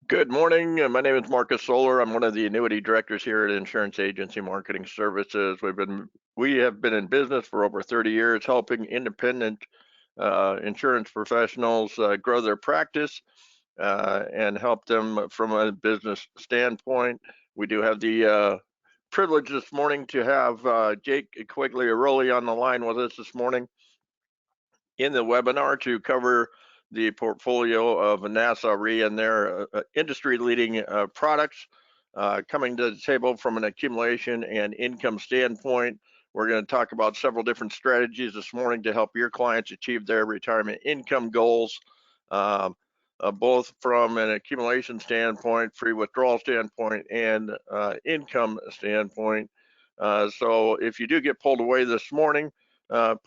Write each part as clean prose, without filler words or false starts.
Good morning. My name is Marcus Solar. I'm one of the annuity directors here at Insurance Agency Marketing Services. We have been in business for over 30 years, helping independent insurance professionals grow their practice and help them from a business standpoint. We do have the privilege this morning to have Jake Quigley-Aroli on the line with us this morning in the webinar to cover the portfolio of Nassau Re and their industry-leading products coming to the table from an accumulation and income standpoint. We're going to talk about several different strategies this morning to help your clients achieve their retirement income goals, both from an accumulation standpoint, free withdrawal standpoint, and income standpoint. So if you do get pulled away this morning,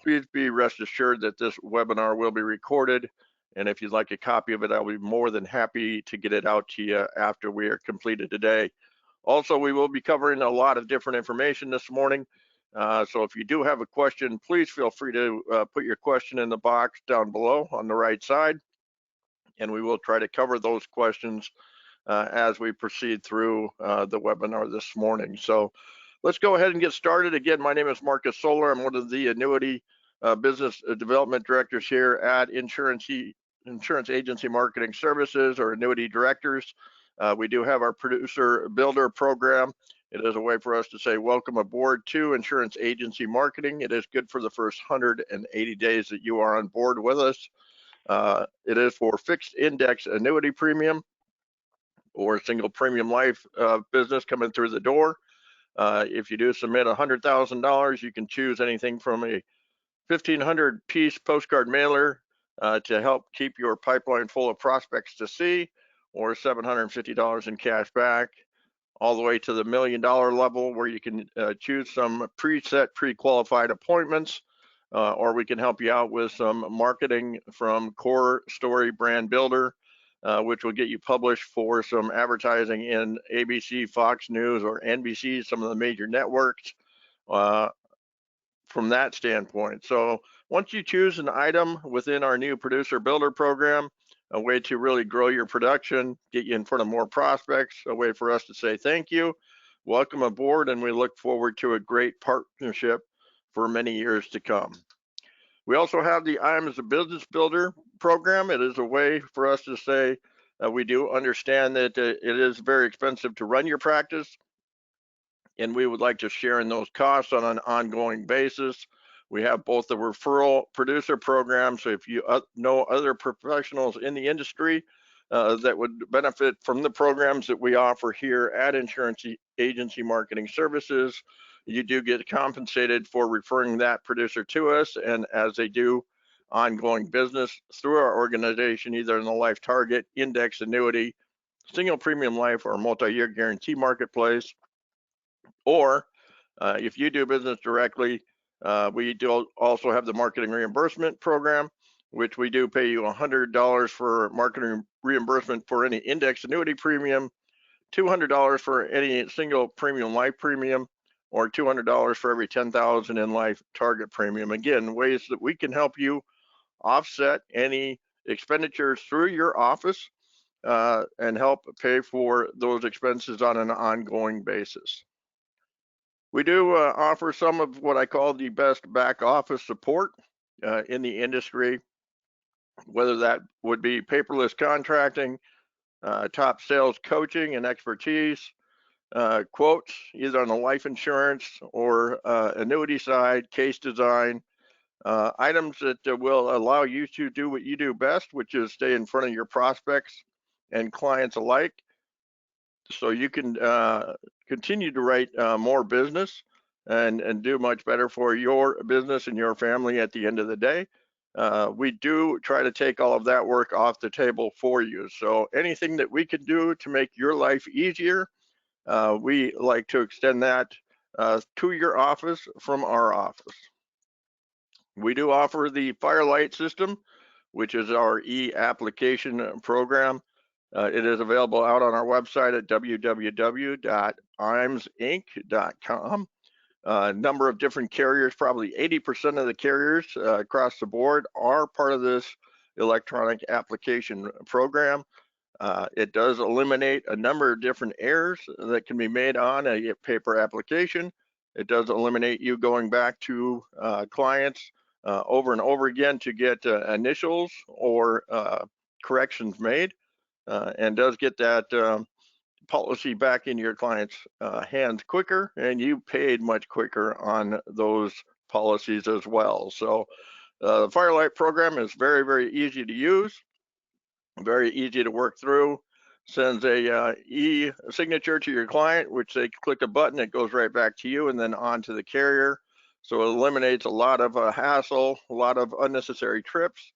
please be rest assured that this webinar will be recorded. And if you'd like a copy of it, I'll be more than happy to get it out to you after we are completed today. Also, we will be covering a lot of different information this morning. So if you do have a question, please feel free to put your question in the box down below on the right side. And we will try to cover those questions as we proceed through the webinar this morning. So let's go ahead and get started. Again, my name is Marcus Solar. I'm one of the annuity business development directors here at Insurance Agency Marketing Services, or annuity directors. We do have our producer builder program. It is a way for us to say welcome aboard to Insurance Agency Marketing. It is good for the first 180 days that you are on board with us. It is for fixed index annuity premium or single premium life business coming through the door. If you do submit $100,000, you can choose anything from a 1,500 piece postcard mailer to help keep your pipeline full of prospects to see, or $750 in cash back, all the way to the $1 million level, where you can choose some preset, pre-qualified appointments, or we can help you out with some marketing from Core Story Brand Builder, which will get you published for some advertising in ABC, Fox News, or NBC, some of the major networks from that standpoint. So once you choose an item within our new producer builder program, a way to really grow your production, get you in front of more prospects, a way for us to say thank you, welcome aboard, and we look forward to a great partnership for many years to come. We also have the IAMS Business Builder program. It is a way for us to say we do understand that it is very expensive to run your practice, and we would like to share in those costs on an ongoing basis. We have both the referral producer program, so if you know other professionals in the industry that would benefit from the programs that we offer here at Insurance Agency Marketing Services, you do get compensated for referring that producer to us, and as they do ongoing business through our organization, either in the life target, index annuity, single premium life, or multi-year guarantee marketplace, or if you do business directly, we do also have the marketing reimbursement program, which we do pay you $100 for marketing reimbursement for any index annuity premium, $200 for any single premium life premium, or $200 for every $10,000 in life target premium. Again, ways that we can help you offset any expenditures through your office and help pay for those expenses on an ongoing basis. We do offer some of what I call the best back office support in the industry, whether that would be paperless contracting, top sales coaching and expertise, quotes either on the life insurance or annuity side, case design, items that will allow you to do what you do best, which is stay in front of your prospects and clients alike, so you can continue to write more business and do much better for your business and your family at the end of the day. We do try to take all of that work off the table for you. So anything that we can do to make your life easier, we like to extend that to your office from our office. We do offer the Firelight system, which is our e-application program. It is available out on our website at www.imsinc.com. A number of different carriers, probably 80% of the carriers across the board are part of this electronic application program. It does eliminate a number of different errors that can be made on a paper application. It does eliminate you going back to clients over and over again to get initials or corrections made, and does get that policy back in your client's hands quicker, and you paid much quicker on those policies as well. So the Firelight program is very, very easy to use, very easy to work through. Sends a e-signature to your client, which they click a button, it goes right back to you and then on to the carrier. So it eliminates a lot of hassle, a lot of unnecessary trips,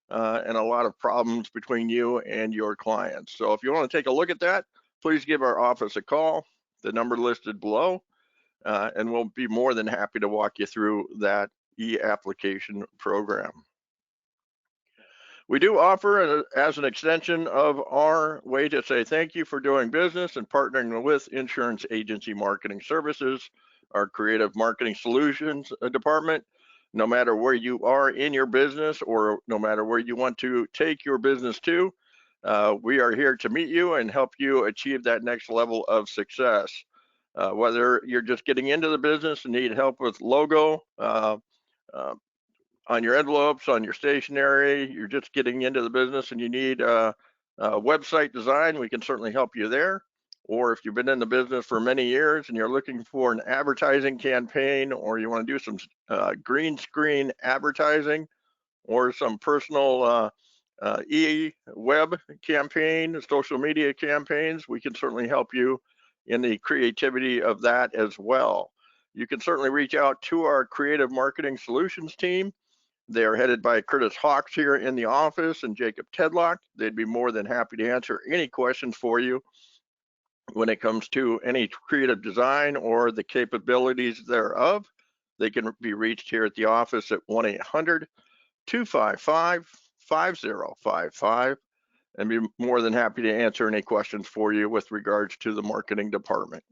and a lot of problems between you and your clients. So if you want to take a look at that, please give our office a call, the number listed below, and we'll be more than happy to walk you through that e-application program. We do offer, as an extension of our way to say thank you for doing business and partnering with Insurance Agency Marketing Services, our creative marketing solutions department. No matter where you are in your business or no matter where you want to take your business to, we are here to meet you and help you achieve that next level of success. Whether you're just getting into the business and need help with logo, on your envelopes, on your stationery, you're just getting into the business and you need a website design, we can certainly help you there. Or if you've been in the business for many years and you're looking for an advertising campaign, or you want to do some green screen advertising or some personal e-web campaign, social media campaigns, we can certainly help you in the creativity of that as well. You can certainly reach out to our creative marketing solutions team. They are headed by Curtis Hawks here in the office and Jacob Tedlock. They'd be more than happy to answer any questions for you when it comes to any creative design or the capabilities thereof. They can be reached here at the office at 1-800-255-5055 and be more than happy to answer any questions for you with regards to the marketing department.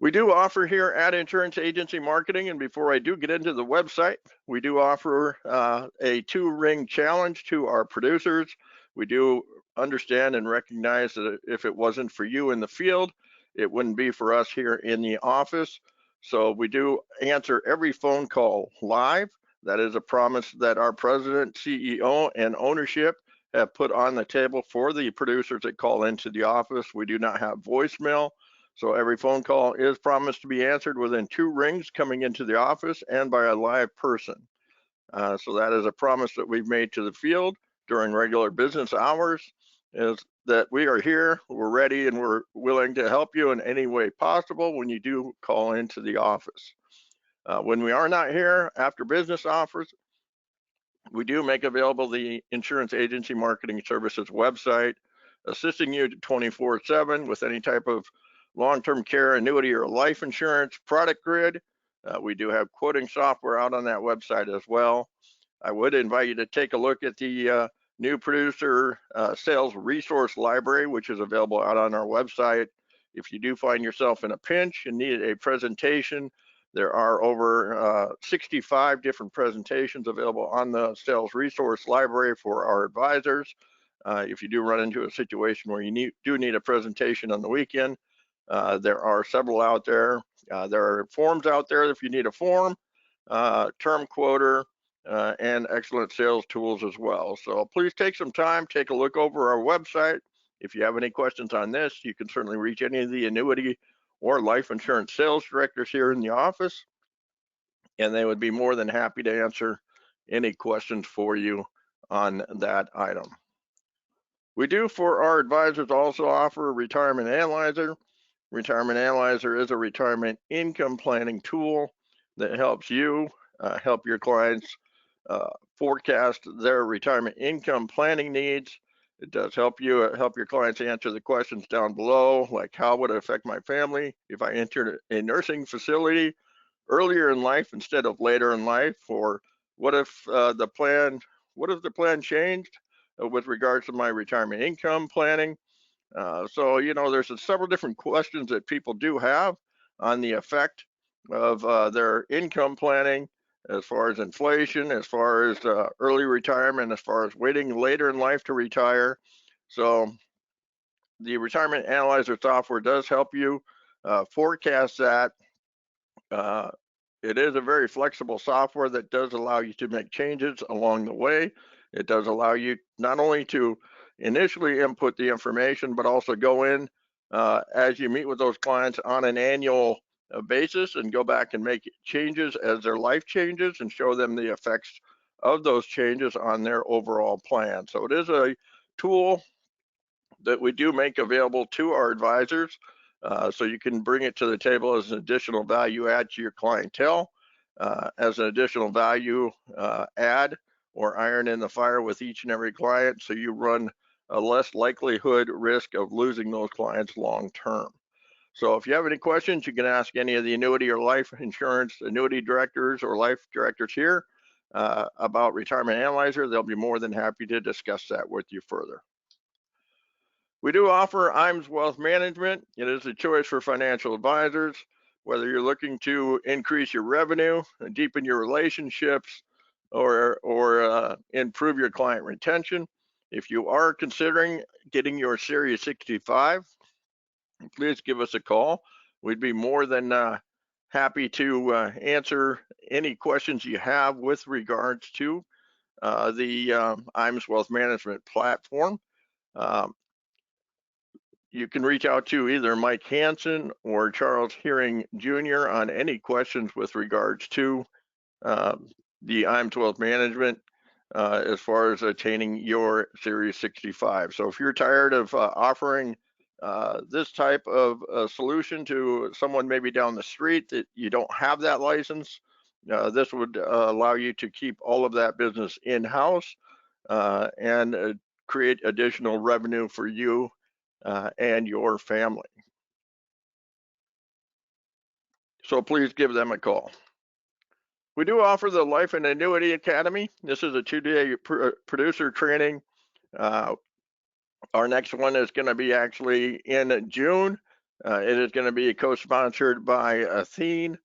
We do offer here at Insurance Agency Marketing, and before I do get into the website, we do offer a 2-ring challenge to our producers. We do understand and recognize that if it wasn't for you in the field, it wouldn't be for us here in the office. So we do answer every phone call live. That is a promise that our president, CEO, and ownership have put on the table for the producers that call into the office. We do not have voicemail. So every phone call is promised to be answered within 2 rings coming into the office and by a live person. So that is a promise that we've made to the field during regular business hours, is that we are here, we're ready, and we're willing to help you in any way possible when you do call into the office. When we are not here after business hours, we do make available the Insurance Agency Marketing Services website, assisting you 24/7 with any type of long-term care, annuity, or life insurance product grid. We do have quoting software out on that website as well. I would invite you to take a look at the new producer sales resource library, which is available out on our website. If you do find yourself in a pinch and need a presentation, there are over 65 different presentations available on the sales resource library for our advisors. If you do run into a situation where you do need a presentation on the weekend, there are several out there. There are forms out there if you need a form, term quoter, and excellent sales tools as well. So please take some time, take a look over our website. If you have any questions on this, you can certainly reach any of the annuity or life insurance sales directors here in the office, and they would be more than happy to answer any questions for you on that item. We do, for our advisors, also offer a retirement analyzer. Retirement Analyzer is a retirement income planning tool that helps you help your clients forecast their retirement income planning needs. It does help you help your clients answer the questions down below, like how would it affect my family if I entered a nursing facility earlier in life instead of later in life, or what if the plan changed with regards to my retirement income planning. So, there's several different questions that people do have on the effect of their income planning, as far as inflation, as far as early retirement, as far as waiting later in life to retire. So the retirement analyzer software does help you forecast that. It is a very flexible software that does allow you to make changes along the way. It does allow you not only to initially input the information, but also go in as you meet with those clients on an annual basis and go back and make changes as their life changes and show them the effects of those changes on their overall plan. So it is a tool that we do make available to our advisors. So you can bring it to the table as an additional value add to your clientele, as an additional value add or iron in the fire with each and every client, so you run a less likelihood risk of losing those clients long term. So if you have any questions, you can ask any of the annuity or life insurance annuity directors or life directors here about Retirement Analyzer. They'll be more than happy to discuss that with you further. We do offer IAMS Wealth Management. It is a choice for financial advisors, whether you're looking to increase your revenue, deepen your relationships, or improve your client retention. If you are considering getting your Series 65, please give us a call. We'd be more than happy to answer any questions you have with regards to the IAMS Wealth Management platform. You can reach out to either Mike Hansen or Charles Hearing Jr. on any questions with regards to the IAMS Wealth Management as far as attaining your Series 65. So if you're tired of offering this type of solution to someone maybe down the street that you don't have that license, this would allow you to keep all of that business in-house and create additional revenue for you and your family. So please give them a call. We do offer the Life and Annuity Academy. This is a 2-day producer training. Our next one is going to be actually in June. It is going to be co-sponsored by Athene.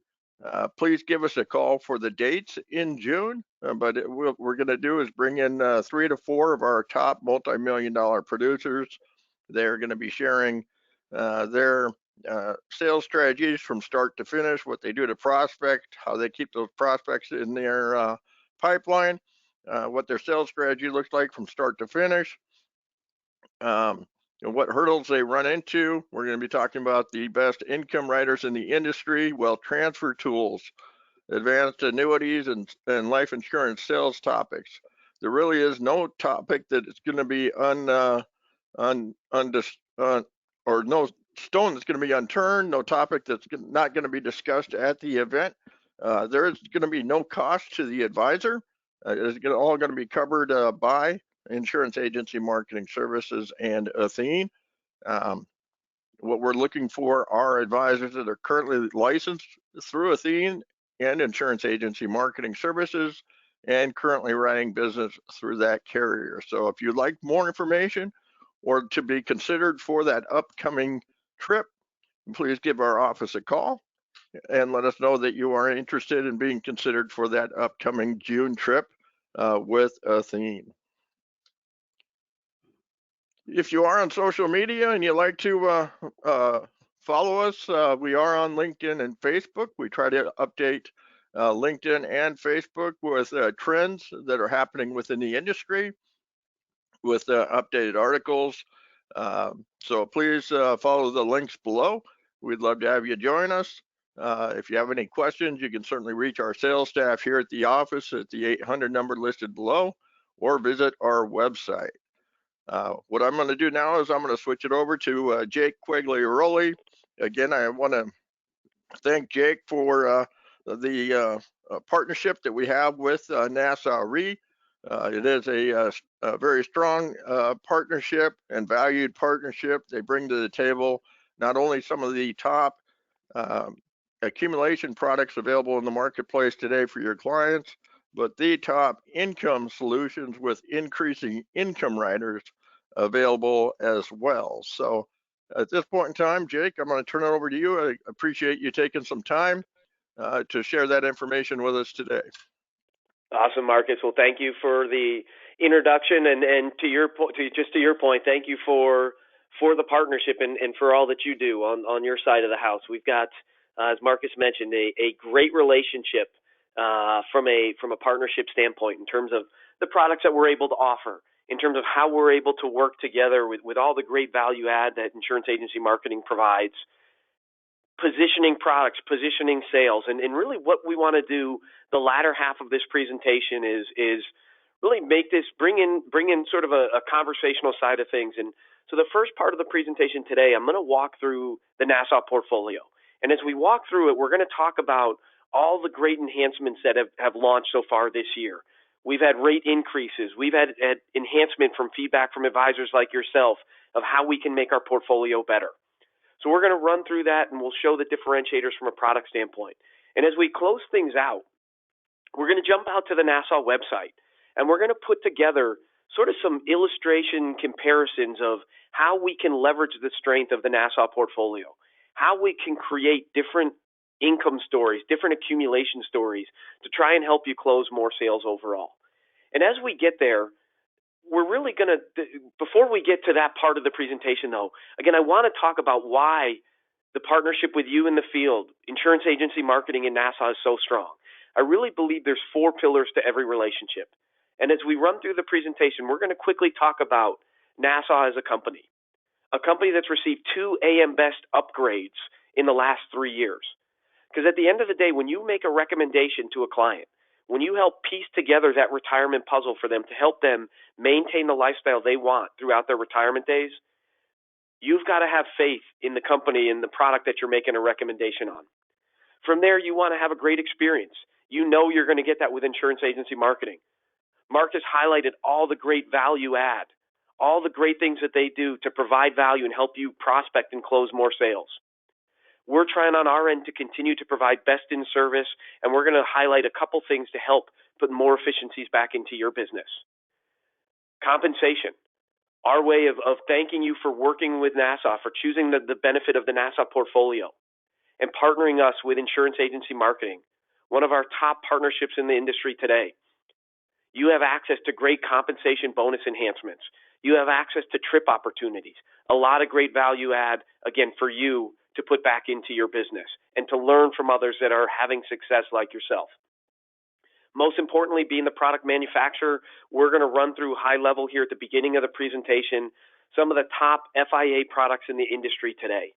Please give us a call for the dates in June. But what we're going to do is bring in 3 to 4 of our top multi-million-dollar producers. They're going to be sharing their sales strategies from start to finish, what they do to prospect, how they keep those prospects in their pipeline, what their sales strategy looks like from start to finish, what hurdles they run into. We're going to be talking about the best income writers in the industry, wealth transfer tools, advanced annuities, and life insurance sales topics. There really is no topic that is going to be or no stone that's going to be unturned, no topic that's not going to be discussed at the event. There is going to be no cost to the advisor. It's all going to be covered by Insurance Agency Marketing Services and Athene. What we're looking for are advisors that are currently licensed through Athene and Insurance Agency Marketing Services and currently writing business through that carrier. So if you'd like more information or to be considered for that upcoming trip, please give our office a call and let us know that you are interested in being considered for that upcoming June trip with Athene. If you are on social media and you like to follow us, we are on LinkedIn and Facebook. We try to update LinkedIn and Facebook with trends that are happening within the industry with updated articles. So please follow the links below. We'd love to have you join us. If you have any questions, you can certainly reach our sales staff here at the office at the 800 number listed below or visit our website. What I'm going to do now is I'm going to switch it over to Jake Quigley-Rowley. Again, I want to thank Jake for the partnership that we have with Nassau Re. It is a very strong partnership and valued partnership. They bring to the table not only some of the top accumulation products available in the marketplace today for your clients, but the top income solutions with increasing income riders available as well. So at this point in time, Jake, I'm going to turn it over to you. I appreciate you taking some time to share that information with us today. Awesome, Marcus. Well, thank you for the introduction, and to your point, thank you for the partnership and for all that you do on your side of the house. We've got, as Marcus mentioned, a great relationship from a partnership standpoint in terms of the products that we're able to offer, in terms of how we're able to work together with all the great value add that insurance agency marketing provides, positioning products, positioning sales, and really what we want to do the latter half of this presentation is really bring in sort of a conversational side of things. And so the first part of the presentation today, I'm going to walk through the Nassau portfolio. And as we walk through it, we're going to talk about all the great enhancements that have launched so far this year. We've had rate increases. We've had enhancement from feedback from advisors like yourself of how we can make our portfolio better. So we're going to run through that, and we'll show the differentiators from a product standpoint. And as we close things out, we're going to jump out to the Nassau website, and we're going to put together sort of some illustration comparisons of how we can leverage the strength of the Nassau portfolio, how we can create different income stories, different accumulation stories to try and help you close more sales overall. And as we get there, we're really going to, before we get to that part of the presentation though, again, I want to talk about why the partnership with you in the field, insurance agency marketing in Nassau, is so strong. I really believe there's 4 pillars to every relationship. And as we run through the presentation, we're going to quickly talk about Nassau as a company that's received 2 AM Best upgrades in the last 3 years. Because at the end of the day, when you make a recommendation to a client, when you help piece together that retirement puzzle for them to help them maintain the lifestyle they want throughout their retirement days, you've got to have faith in the company and the product that you're making a recommendation on. From there, you want to have a great experience. You know you're going to get that with insurance agency marketing. Marcus highlighted all the great value add, all the great things that they do to provide value and help you prospect and close more sales. We're trying on our end to continue to provide best in service, and we're going to highlight a couple things to help put more efficiencies back into your business. Compensation, our way of thanking you for working with Nassau, for choosing the benefit of the Nassau portfolio, and partnering us with insurance agency marketing, one of our top partnerships in the industry today. You have access to great compensation bonus enhancements. You have access to trip opportunities, a lot of great value add, again, for you to put back into your business and to learn from others that are having success like yourself. Most importantly, being the product manufacturer, we're going to run through high level here at the beginning of the presentation some of the top FIA products in the industry today.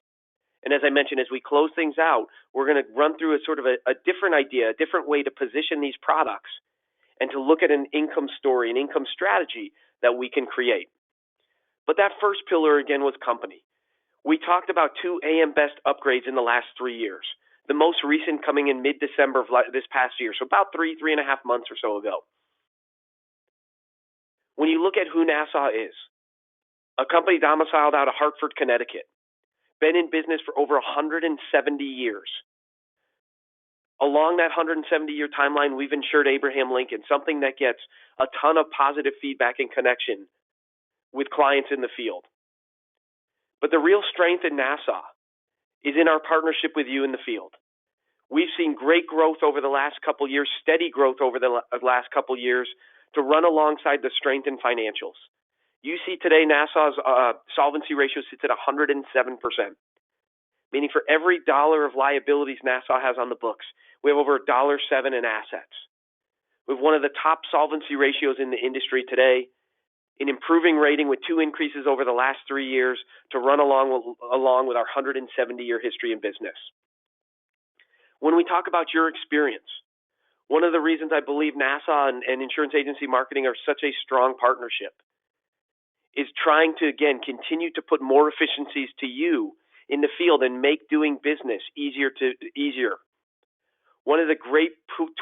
And as I mentioned, as we close things out, we're going to run through a sort of a different idea, a different way to position these products and to look at an income story, an income strategy that we can create. But that first pillar, again, was company. We talked about 2 AM Best upgrades in the last 3 years, the most recent coming in mid-December of this past year, so about 3.5 months or so ago. When you look at who Nassau is, a company domiciled out of Hartford, Connecticut, been in business for over 170 years. Along that 170-year timeline, we've insured Abraham Lincoln, something that gets a ton of positive feedback and connection with clients in the field. But the real strength in Nassau is in our partnership with you in the field. We've seen great growth over the last couple years, steady growth over the last couple years to run alongside the strength in financials. You see today Nassau's solvency ratio sits at 107%, meaning for every dollar of liabilities Nassau has on the books, we have over $1.07 in assets. We have one of the top solvency ratios in the industry today, an improving rating with 2 increases over the last 3 years to run along with our 170-year history in business. When we talk about your experience, one of the reasons I believe Nassau and insurance agency marketing are such a strong partnership is trying to, again, continue to put more efficiencies to you in the field and make doing business easier. One of the great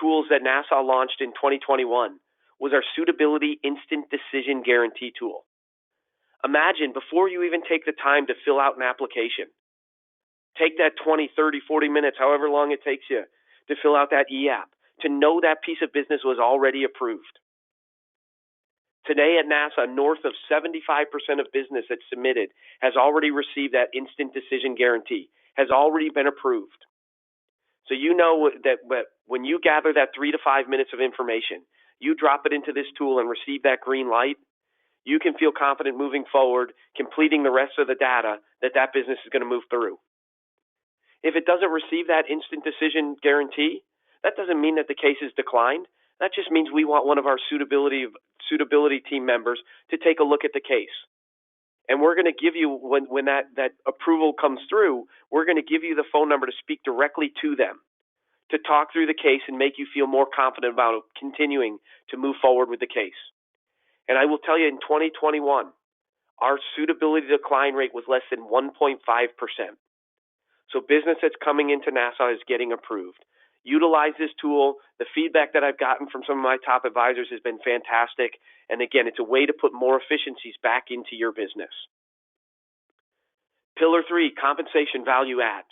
tools that Nassau launched in 2021 was our Suitability Instant Decision Guarantee tool. Imagine, before you even take the time to fill out an application, take that 20, 30, 40 minutes, however long it takes you to fill out that e-app, to know that piece of business was already approved. Today at Nassau, north of 75% of business that's submitted has already received that instant decision guarantee, has already been approved. So you know that when you gather that 3 to 5 minutes of information, you drop it into this tool and receive that green light, you can feel confident moving forward, completing the rest of the data that business is going to move through. If it doesn't receive that instant decision guarantee, that doesn't mean that the case is declined. That just means we want one of our suitability team members to take a look at the case. And we're going to give you, when that approval comes through, we're going to give you the phone number to speak directly to them, to talk through the case and make you feel more confident about continuing to move forward with the case. And I will tell you, in 2021, our suitability decline rate was less than 1.5%. So business that's coming into Nassau is getting approved. Utilize this tool. The feedback that I've gotten from some of my top advisors has been fantastic. And again, it's a way to put more efficiencies back into your business. Pillar 3, compensation value add.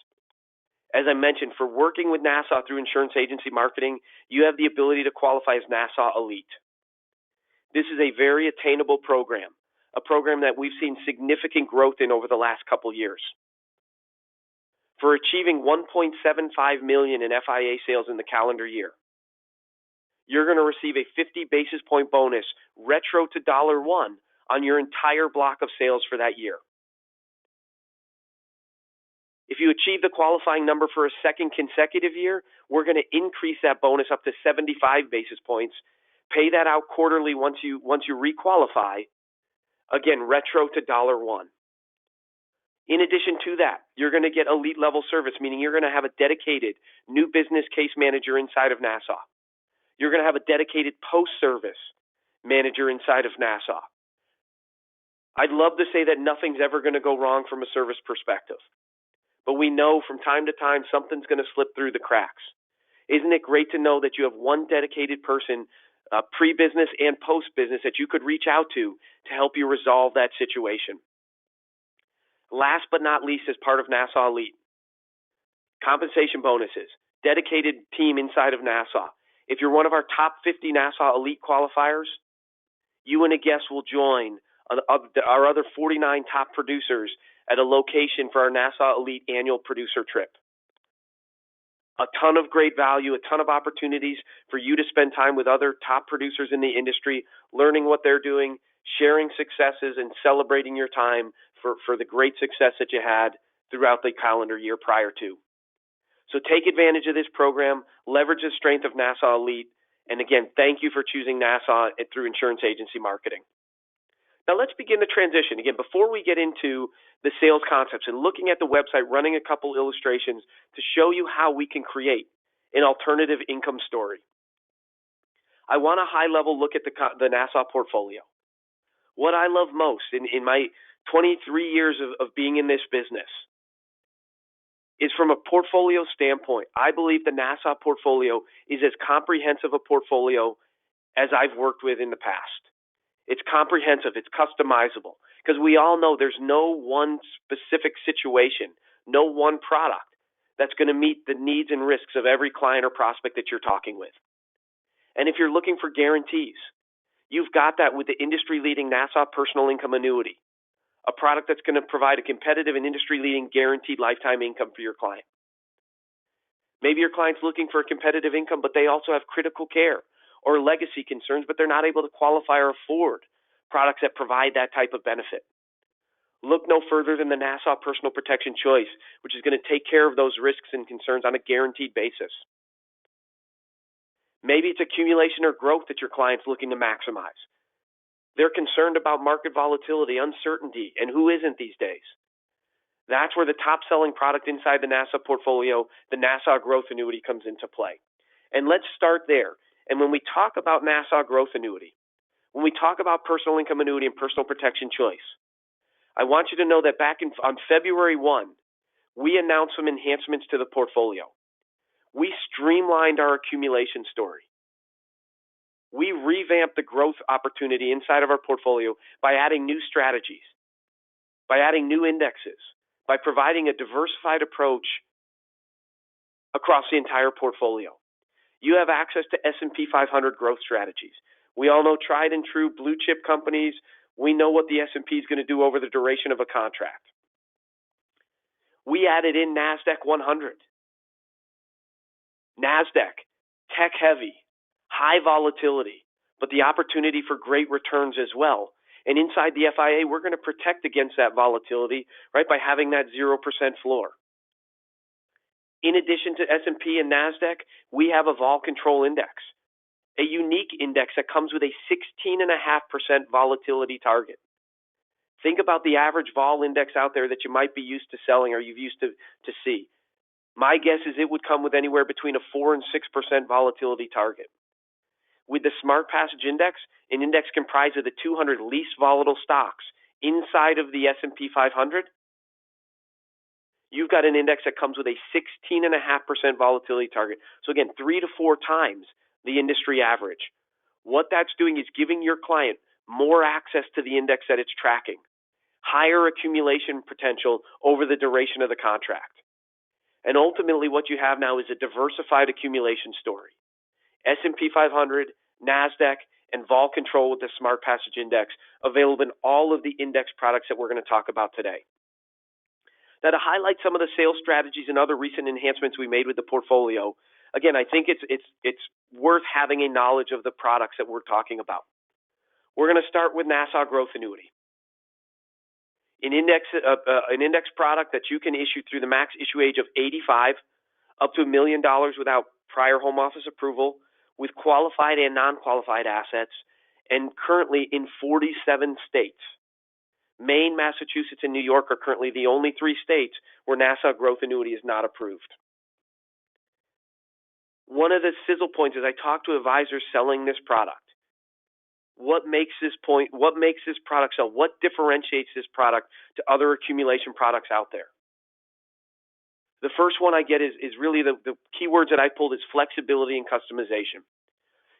As I mentioned, for working with Nassau through insurance agency marketing, you have the ability to qualify as Nassau Elite. This is a very attainable program, a program that we've seen significant growth in over the last couple years. For achieving $1.75 million in FIA sales in the calendar year, you're going to receive a 50 basis point bonus retro to $1 on your entire block of sales for that year. If you achieve the qualifying number for a second consecutive year, we're going to increase that bonus up to 75 basis points, pay that out quarterly once you requalify, again, retro to $1. In addition to that, you're going to get elite level service, meaning you're going to have a dedicated new business case manager inside of Nassau. You're going to have a dedicated post-service manager inside of Nassau. I'd love to say that nothing's ever going to go wrong from a service perspective, but we know from time to time something's going to slip through the cracks. Isn't it great to know that you have one dedicated person, pre-business and post-business, that you could reach out to help you resolve that situation? Last but not least, as part of Nassau Elite, compensation bonuses, dedicated team inside of Nassau. If you're one of our top 50 Nassau Elite qualifiers, you and a guest will join our other 49 top producers at a location for our Nassau Elite annual producer trip. A ton of great value, a ton of opportunities for you to spend time with other top producers in the industry, learning what they're doing, sharing successes, and celebrating your time for the great success that you had throughout the calendar year prior to. So take advantage of this program, leverage the strength of Nassau Elite, and again, thank you for choosing Nassau through insurance agency marketing. Now let's begin the transition. Again, before we get into the sales concepts and looking at the website, running a couple illustrations to show you how we can create an alternative income story, I want a high-level look at the Nassau portfolio. What I love most in my 23 years of being in this business is, from a portfolio standpoint, I believe the Nassau portfolio is as comprehensive a portfolio as I've worked with in the past. It's comprehensive, it's customizable, because we all know there's no one specific situation, no one product that's going to meet the needs and risks of every client or prospect that you're talking with. And if you're looking for guarantees, you've got that with the industry-leading Nassau Personal Income Annuity, a product that's going to provide a competitive and industry-leading guaranteed lifetime income for your client. Maybe your client's looking for a competitive income, but they also have critical care or legacy concerns, but they're not able to qualify or afford products that provide that type of benefit. Look no further than the Nassau Personal Protection Choice, which is going to take care of those risks and concerns on a guaranteed basis. Maybe it's accumulation or growth that your client's looking to maximize. They're concerned about market volatility, uncertainty, and who isn't these days? That's where the top-selling product inside the Nassau portfolio, the Nassau Growth Annuity, comes into play. And let's start there. And when we talk about Nassau Growth Annuity, when we talk about personal income annuity and personal protection choice, I want you to know that back on February 1, we announced some enhancements to the portfolio. We streamlined our accumulation story. We revamped the growth opportunity inside of our portfolio by adding new strategies, by adding new indexes, by providing a diversified approach across the entire portfolio. You have access to S&P 500 growth strategies. We all know tried and true blue chip companies. We know what the S&P is going to do over the duration of a contract. We added in NASDAQ 100. NASDAQ, tech heavy, high volatility, but the opportunity for great returns as well. And inside the FIA, we're going to protect against that volatility, right, by having that 0% floor. In addition to S&P and NASDAQ, we have a vol control index, a unique index that comes with a 16.5% volatility target. Think about the average vol index out there that you might be used to selling or you've used to see. My guess is it would come with anywhere between a 4 and 6% volatility target. With the Smart Passage Index, an index comprised of the 200 least volatile stocks inside of the S&P 500, you've got an index that comes with a 16.5% volatility target. So again, 3 to 4 times the industry average. What that's doing is giving your client more access to the index that it's tracking, higher accumulation potential over the duration of the contract. And ultimately what you have now is a diversified accumulation story. S&P 500, NASDAQ, and vol control with the Smart Passage Index available in all of the index products that we're going to talk about today. Now, to highlight some of the sales strategies and other recent enhancements we made with the portfolio, again, I think it's worth having a knowledge of the products that we're talking about. We're going to start with Nassau Growth Annuity, an index product that you can issue through the max issue age of 85, up to $1 million without prior home office approval, with qualified and non-qualified assets, and currently in 47 states. Maine, Massachusetts, and New York are currently the only 3 states where Nassau Growth Annuity is not approved. One of the sizzle points is I talk to advisors selling this product. What makes this product sell? What differentiates this product to other accumulation products out there? The first one I get is really the keywords that I pulled is flexibility and customization.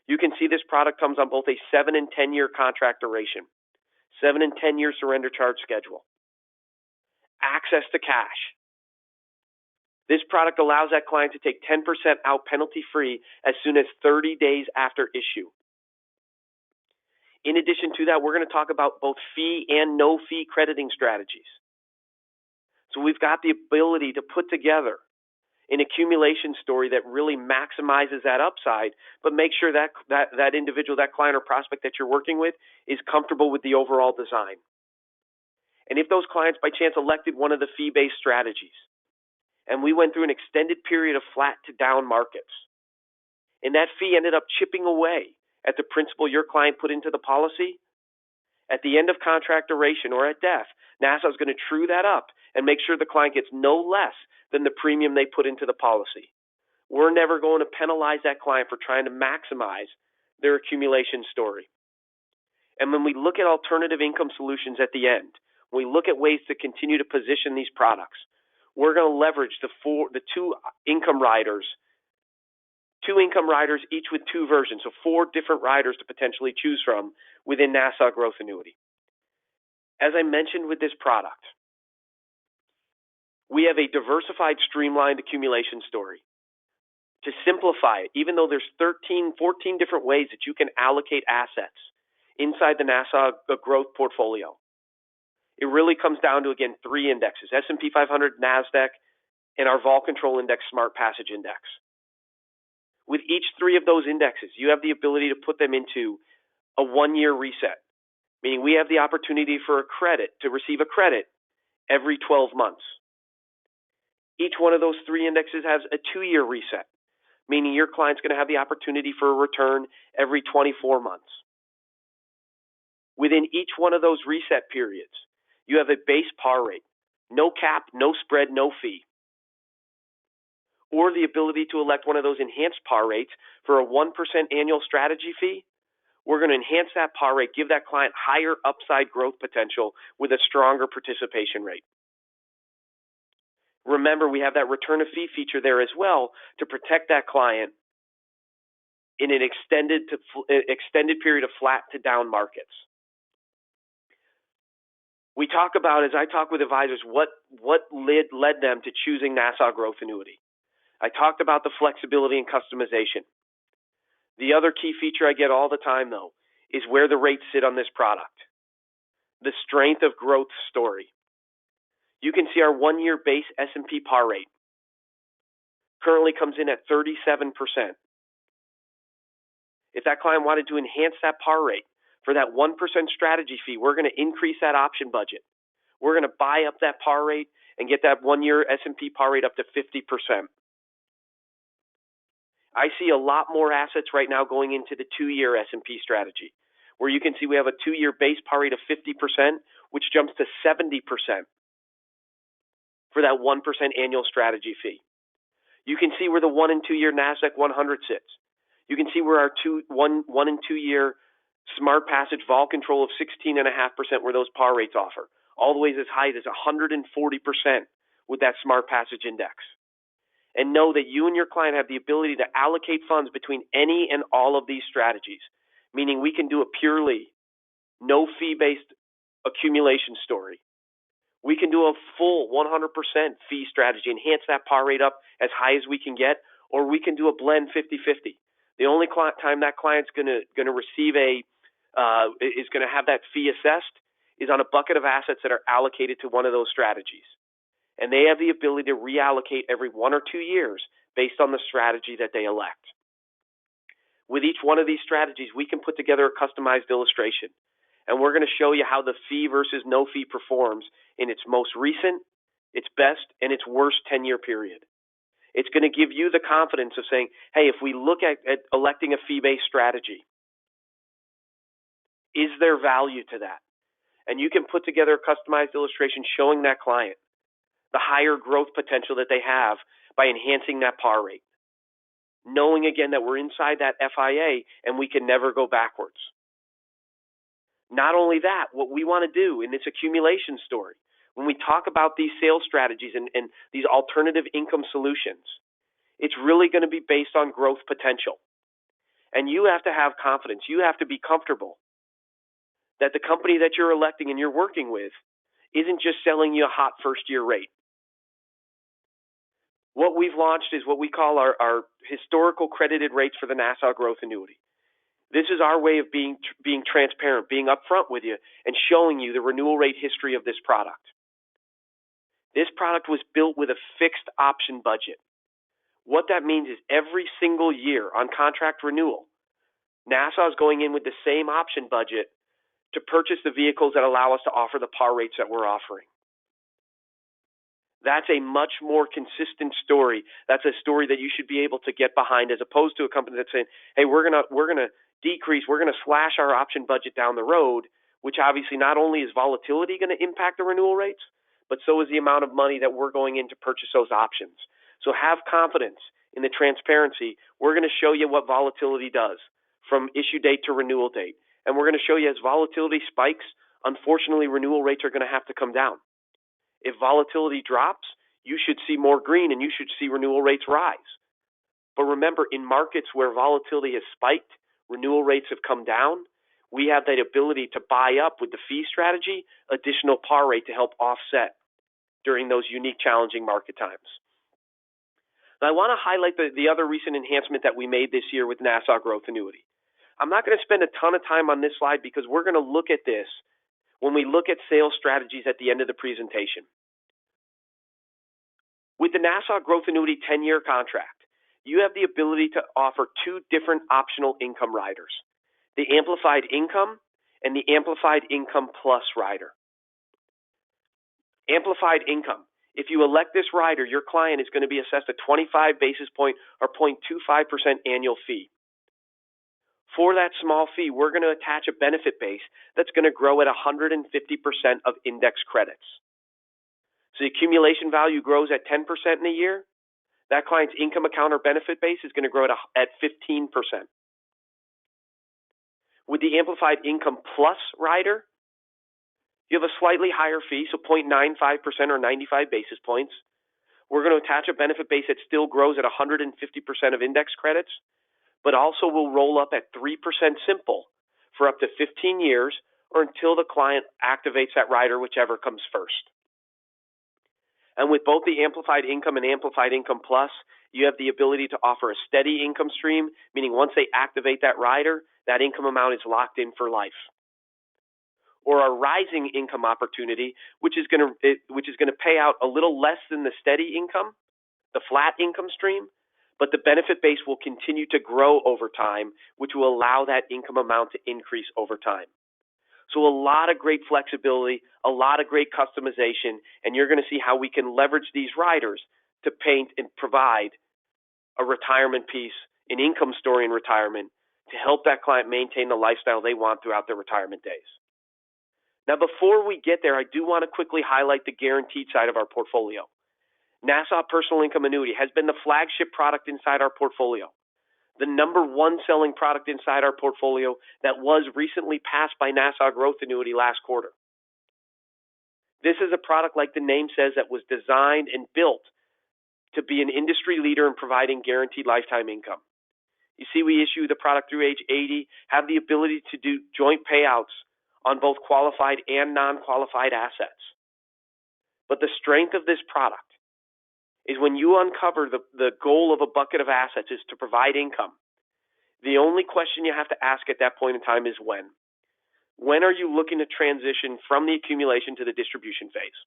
You can see this product comes on both a 7 and 10-year contract duration, 7 and 10-year surrender charge schedule, access to cash. This product allows that client to take 10% out penalty-free as soon as 30 days after issue. In addition to that, we're going to talk about both fee and no-fee crediting strategies. So we've got the ability to put together an accumulation story that really maximizes that upside, but make sure that individual, that client or prospect that you're working with is comfortable with the overall design. And if those clients by chance elected one of the fee-based strategies, and we went through an extended period of flat to down markets, and that fee ended up chipping away at the principal your client put into the policy, at the end of contract duration or at death, Nassau is going to true that up and make sure the client gets no less than the premium they put into the policy. We're never going to penalize that client for trying to maximize their accumulation story. And when we look at alternative income solutions at the end, when we look at ways to continue to position these products, we're going to leverage the two income riders, each with 2 versions, so 4 different riders to potentially choose from within Nassau Growth Annuity. As I mentioned with this product, we have a diversified, streamlined accumulation story. To simplify it, even though there's 14 different ways that you can allocate assets inside the Nassau Growth portfolio, it really comes down to, again, 3 indexes, S&P 500, NASDAQ, and our vol control index, Smart Passage Index. With each 3 of those indexes, you have the ability to put them into a 1-year reset, meaning we have the opportunity for to receive a credit every 12 months. Each one of those 3 indexes has a 2-year reset, meaning your client's going to have the opportunity for a return every 24 months. Within each one of those reset periods, you have a base par rate, no cap, no spread, no fee, or the ability to elect one of those enhanced par rates for a 1% annual strategy fee. We're going to enhance that par rate, give that client higher upside growth potential with a stronger participation rate. Remember, we have that return of fee feature there as well to protect that client in an extended period of flat to down markets. We talk about, as I talk with advisors, what led them to choosing Nassau Growth Annuity. I talked about the flexibility and customization. The other key feature I get all the time, though, is where the rates sit on this product. The strength of growth story. You can see our 1-year base S&P par rate. currently comes in at 37%. If that client wanted to enhance that par rate for that 1% strategy fee, we're going to increase that option budget. We're going to buy up that par rate and get that 1-year S&P par rate up to 50%. I see a lot more assets right now going into the 2-year S&P strategy, where you can see we have a 2-year base par rate of 50%, which jumps to 70% for that 1% annual strategy fee. You can see where the 1 and 2-year NASDAQ 100 sits. You can see where our 1 and 2-year Smart Passage vol control of 16.5%, where those par rates offer, all the way as high as 140% with that Smart Passage index. And know that you and your client have the ability to allocate funds between any and all of these strategies, meaning we can do a purely no fee-based accumulation story. We can do a full 100% fee strategy, enhance that par rate up as high as we can get, or we can do a blend 50-50. The only time that client's going to receive is going to have that fee assessed is on a bucket of assets that are allocated to one of those strategies. And they have the ability to reallocate every 1 or 2 years based on the strategy that they elect. With each one of these strategies, we can put together a customized illustration. And we're going to show you how the fee versus no fee performs in its most recent, its best, and its worst 10-year period. It's going to give you the confidence of saying, hey, if we look at electing a fee-based strategy, is there value to that? And you can put together a customized illustration showing that client the higher growth potential that they have by enhancing that par rate, knowing again that we're inside that FIA and we can never go backwards. Not only that, what we want to do in this accumulation story, when we talk about these sales strategies and these alternative income solutions, it's really going to be based on growth potential. And you have to have confidence. You have to be comfortable that the company that you're electing and you're working with isn't just selling you a hot first-year rate. What we've launched is what we call our historical credited rates for the Nassau Growth Annuity. This is our way of being transparent, being upfront with you, and showing you the renewal rate history of this product. This product was built with a fixed option budget. What that means is every single year on contract renewal, Nassau is going in with the same option budget to purchase the vehicles that allow us to offer the par rates that we're offering. That's a much more consistent story. That's a story that you should be able to get behind, as opposed to a company that's saying, hey, we're gonna decrease, we're gonna slash our option budget down the road, which obviously not only is volatility going to impact the renewal rates, but so is the amount of money that we're going in to purchase those options. So have confidence in the transparency. We're going to show you what volatility does from issue date to renewal date. And we're going to show you as volatility spikes, unfortunately, renewal rates are going to have to come down. If volatility drops, you should see more green and you should see renewal rates rise. But remember, in markets where volatility has spiked, renewal rates have come down, we have that ability to buy up with the fee strategy, additional par rate to help offset during those unique, challenging market times. Now, I want to highlight the other recent enhancement that we made this year with Nassau Growth Annuity. I'm not going to spend a ton of time on this slide because we're going to look at this when we look at sales strategies at the end of the presentation. With the Nassau Growth Annuity 10-year contract, you have the ability to offer 2 different optional income riders, the Amplified Income and the Amplified Income Plus rider. Amplified Income. If you elect this rider, your client is going to be assessed a 25 basis point or 0.25% annual fee. For that small fee, we're going to attach a benefit base that's going to grow at 150% of index credits. So the accumulation value grows at 10% in a year. That client's income account or benefit base is going to grow at 15%. With the Amplified Income Plus rider, you have a slightly higher fee, so 0.95% or 95 basis points. We're going to attach a benefit base that still grows at 150% of index credits, but also will roll up at 3% simple for up to 15 years or until the client activates that rider, whichever comes first. And with both the Amplified Income and Amplified Income Plus, you have the ability to offer a steady income stream, meaning once they activate that rider, that income amount is locked in for life. Or a rising income opportunity, which is going to pay out a little less than the steady income, the flat income stream, but the benefit base will continue to grow over time, which will allow that income amount to increase over time. So a lot of great flexibility, a lot of great customization, and you're going to see how we can leverage these riders to paint and provide a retirement piece, an income story in retirement to help that client maintain the lifestyle they want throughout their retirement days. Now, before we get there, I do want to quickly highlight the guaranteed side of our portfolio. Nassau Personal Income Annuity has been the flagship product inside our portfolio, the number one selling product inside our portfolio that was recently passed by Nassau Growth Annuity last quarter. This is a product, like the name says, that was designed and built to be an industry leader in providing guaranteed lifetime income. You see, we issue the product through age 80, have the ability to do joint payouts on both qualified and non-qualified assets. But the strength of this product is when you uncover the goal of a bucket of assets is to provide income. The only question you have to ask at that point in time is when. When are you looking to transition from the accumulation to the distribution phase?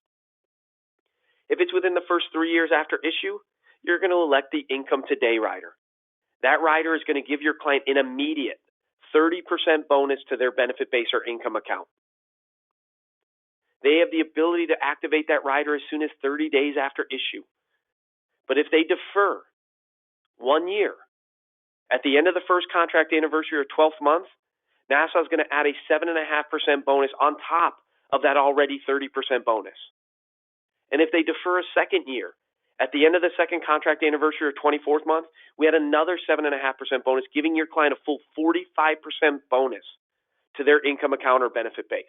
If it's within the first 3 years after issue, you're going to elect the income today rider. That rider is going to give your client an immediate 30% bonus to their benefit base or income account. They have the ability to activate that rider as soon as 30 days after issue. But if they defer 1 year, at the end of the first contract anniversary or 12th month, Nassau is going to add a 7.5% bonus on top of that already 30% bonus. And if they defer a second year, at the end of the second contract anniversary or 24th month, we had another 7.5% bonus, giving your client a full 45% bonus to their income account or benefit base.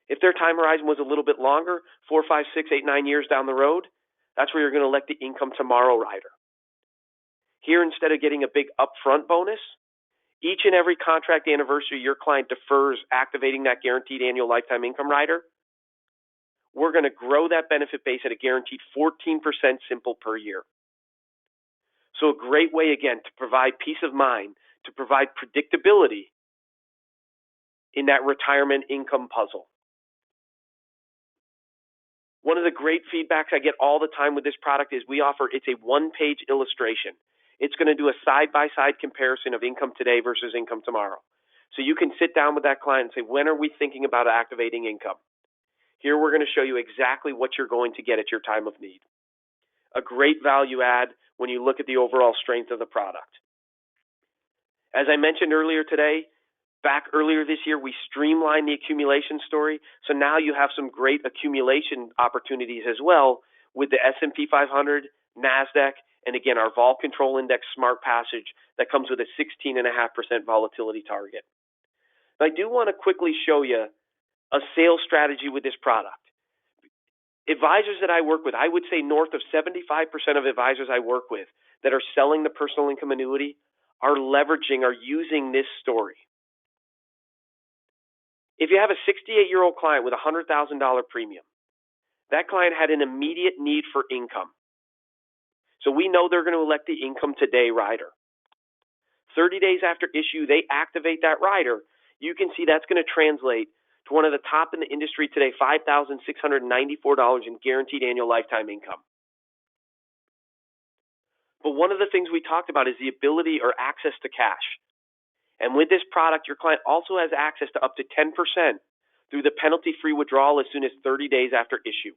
If their time horizon was a little bit longer, 4, 5, 6, 8, 9 years down the road, that's where you're going to elect the income tomorrow rider. Here, instead of getting a big upfront bonus, each and every contract anniversary your client defers activating that guaranteed annual lifetime income rider, we're going to grow that benefit base at a guaranteed 14% simple per year. So a great way, again, to provide peace of mind, to provide predictability in that retirement income puzzle. One of the great feedbacks I get all the time with this product is it's a one-page illustration. It's going to do a side-by-side comparison of income today versus income tomorrow. So you can sit down with that client and say, when are we thinking about activating income? Here we're going to show you exactly what you're going to get at your time of need. A great value add when you look at the overall strength of the product. As I mentioned earlier today, back earlier this year, we streamlined the accumulation story. So now you have some great accumulation opportunities as well with the S&P 500, NASDAQ, and again, our Vol Control Index Smart Passage that comes with a 16.5% volatility target. Now, I do want to quickly show you a sales strategy with this product. Advisors that I work with, I would say north of 75% of advisors I work with that are selling the personal income annuity are using this story. If you have a 68-year-old client with a $100,000 premium, that client had an immediate need for income. So we know they're going to elect the income today rider. 30 days after issue, they activate that rider. You can see that's going to translate to one of the top in the industry today, $5,694 in guaranteed annual lifetime income. But one of the things we talked about is the ability or access to cash. And with this product, your client also has access to up to 10% through the penalty-free withdrawal as soon as 30 days after issue.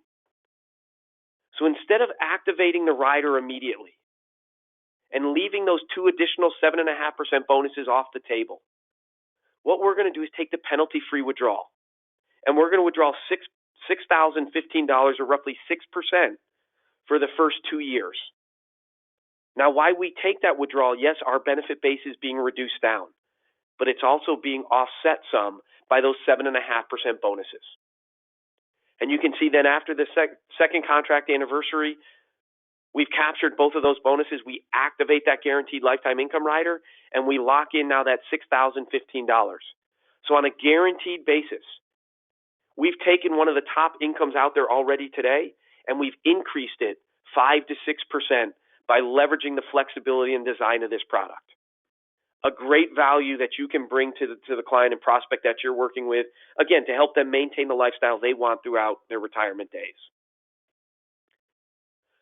So instead of activating the rider immediately and leaving those two additional 7.5% bonuses off the table, what we're going to do is take the penalty-free withdrawal. And we're going to withdraw $6,015 or roughly 6% for the first 2 years. Now, why we take that withdrawal, yes, our benefit base is being reduced down, but it's also being offset some by those 7.5% bonuses. And you can see then after the second contract anniversary, we've captured both of those bonuses. We activate that guaranteed lifetime income rider, and we lock in now that $6,015. So on a guaranteed basis, we've taken one of the top incomes out there already today, and we've increased it 5 to 6% by leveraging the flexibility and design of this product. A great value that you can bring to the client and prospect that you're working with, again, to help them maintain the lifestyle they want throughout their retirement days.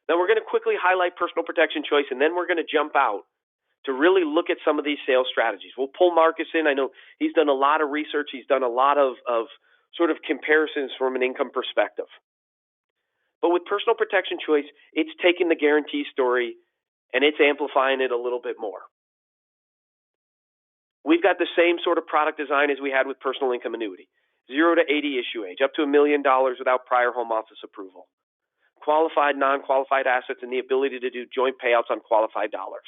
Now we're going to quickly highlight personal protection choice, and then we're going to jump out to really look at some of these sales strategies. We'll pull Marcus in. I know he's done a lot of research. He's done a lot of sort of comparisons from an income perspective. But with personal protection choice, it's taking the guarantee story and it's amplifying it a little bit more. We've got the same sort of product design as we had with personal income annuity. 0 to 80 issue age, up to $1 million without prior home office approval. Qualified, non-qualified assets, and the ability to do joint payouts on qualified dollars.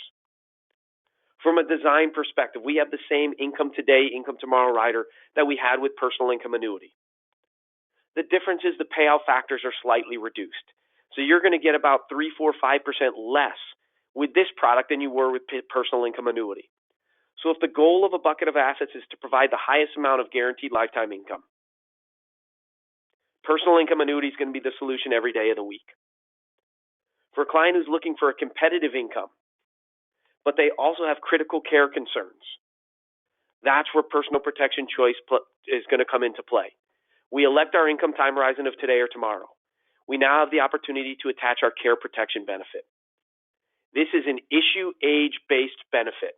From a design perspective, we have the same income today, income tomorrow rider that we had with personal income annuity. The difference is the payout factors are slightly reduced. So you're going to get about 3, 4, 5% less with this product than you were with personal income annuity. So if the goal of a bucket of assets is to provide the highest amount of guaranteed lifetime income, personal income annuity is going to be the solution every day of the week. For a client who's looking for a competitive income, but they also have critical care concerns, that's where personal protection choice is going to come into play. We elect our income time horizon of today or tomorrow. We now have the opportunity to attach our care protection benefit. This is an issue age-based benefit,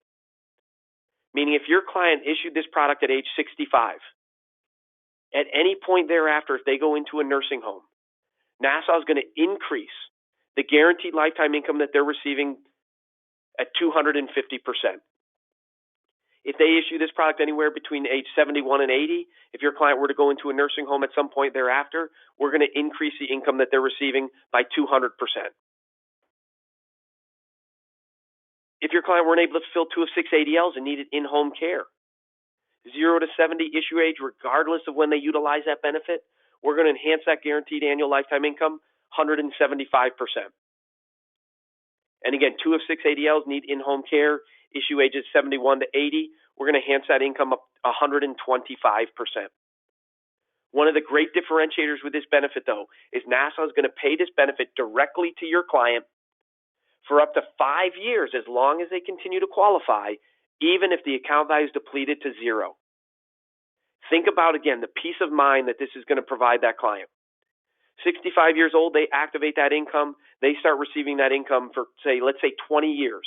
meaning if your client issued this product at age 65, at any point thereafter, if they go into a nursing home, Nassau is going to increase the guaranteed lifetime income that they're receiving at 250%. If they issue this product anywhere between age 71 and 80, if your client were to go into a nursing home at some point thereafter, we're going to increase the income that they're receiving by 200%. If your client weren't able to fulfill 2 of 6 ADLs and needed in-home care, 0 to 70 issue age, regardless of when they utilize that benefit, we're going to enhance that guaranteed annual lifetime income 175%. And again, 2 of 6 ADLs need in-home care, issue ages 71 to 80, we're going to enhance that income up 125%. One of the great differentiators with this benefit, though, is Nassau is going to pay this benefit directly to your client for up to 5 years, as long as they continue to qualify, even if the account value is depleted to 0. Think about, again, the peace of mind that this is going to provide that client. 65 years old, they activate that income. They start receiving that income for, let's say 20 years.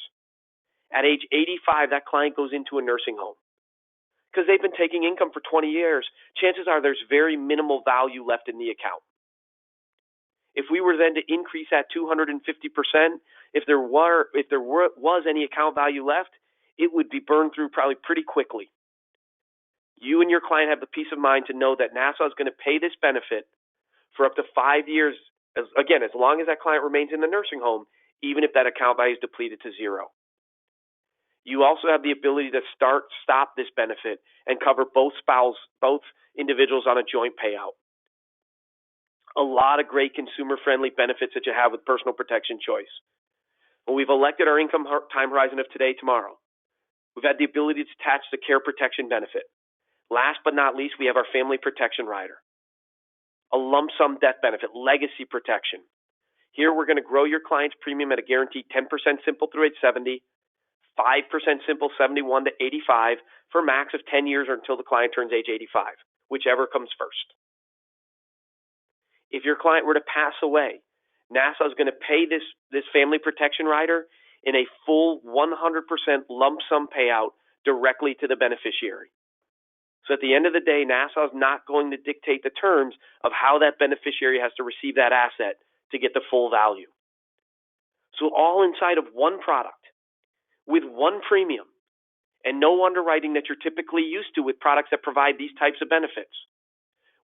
At age 85, that client goes into a nursing home. Because they've been taking income for 20 years, chances are there's very minimal value left in the account. If we were then to increase that 250%, if there was any account value left, it would be burned through probably pretty quickly. You and your client have the peace of mind to know that Nassau is going to pay this benefit for up to 5 years, as long as that client remains in the nursing home, even if that account value is depleted to 0. You also have the ability to stop this benefit and cover both individuals on a joint payout. A lot of great consumer-friendly benefits that you have with personal protection choice. When we've elected our income time horizon of today, tomorrow, we've had the ability to attach the care protection benefit. Last but not least, we have our family protection rider, a lump sum death benefit, legacy protection. Here, we're going to grow your client's premium at a guaranteed 10% simple through age 70, 5% simple 71 to 85 for a max of 10 years or until the client turns age 85, whichever comes first. If your client were to pass away, Nassau is going to pay this family protection rider in a full 100% lump sum payout directly to the beneficiary. So at the end of the day, Nassau is not going to dictate the terms of how that beneficiary has to receive that asset to get the full value. So all inside of one product with one premium and no underwriting that you're typically used to with products that provide these types of benefits.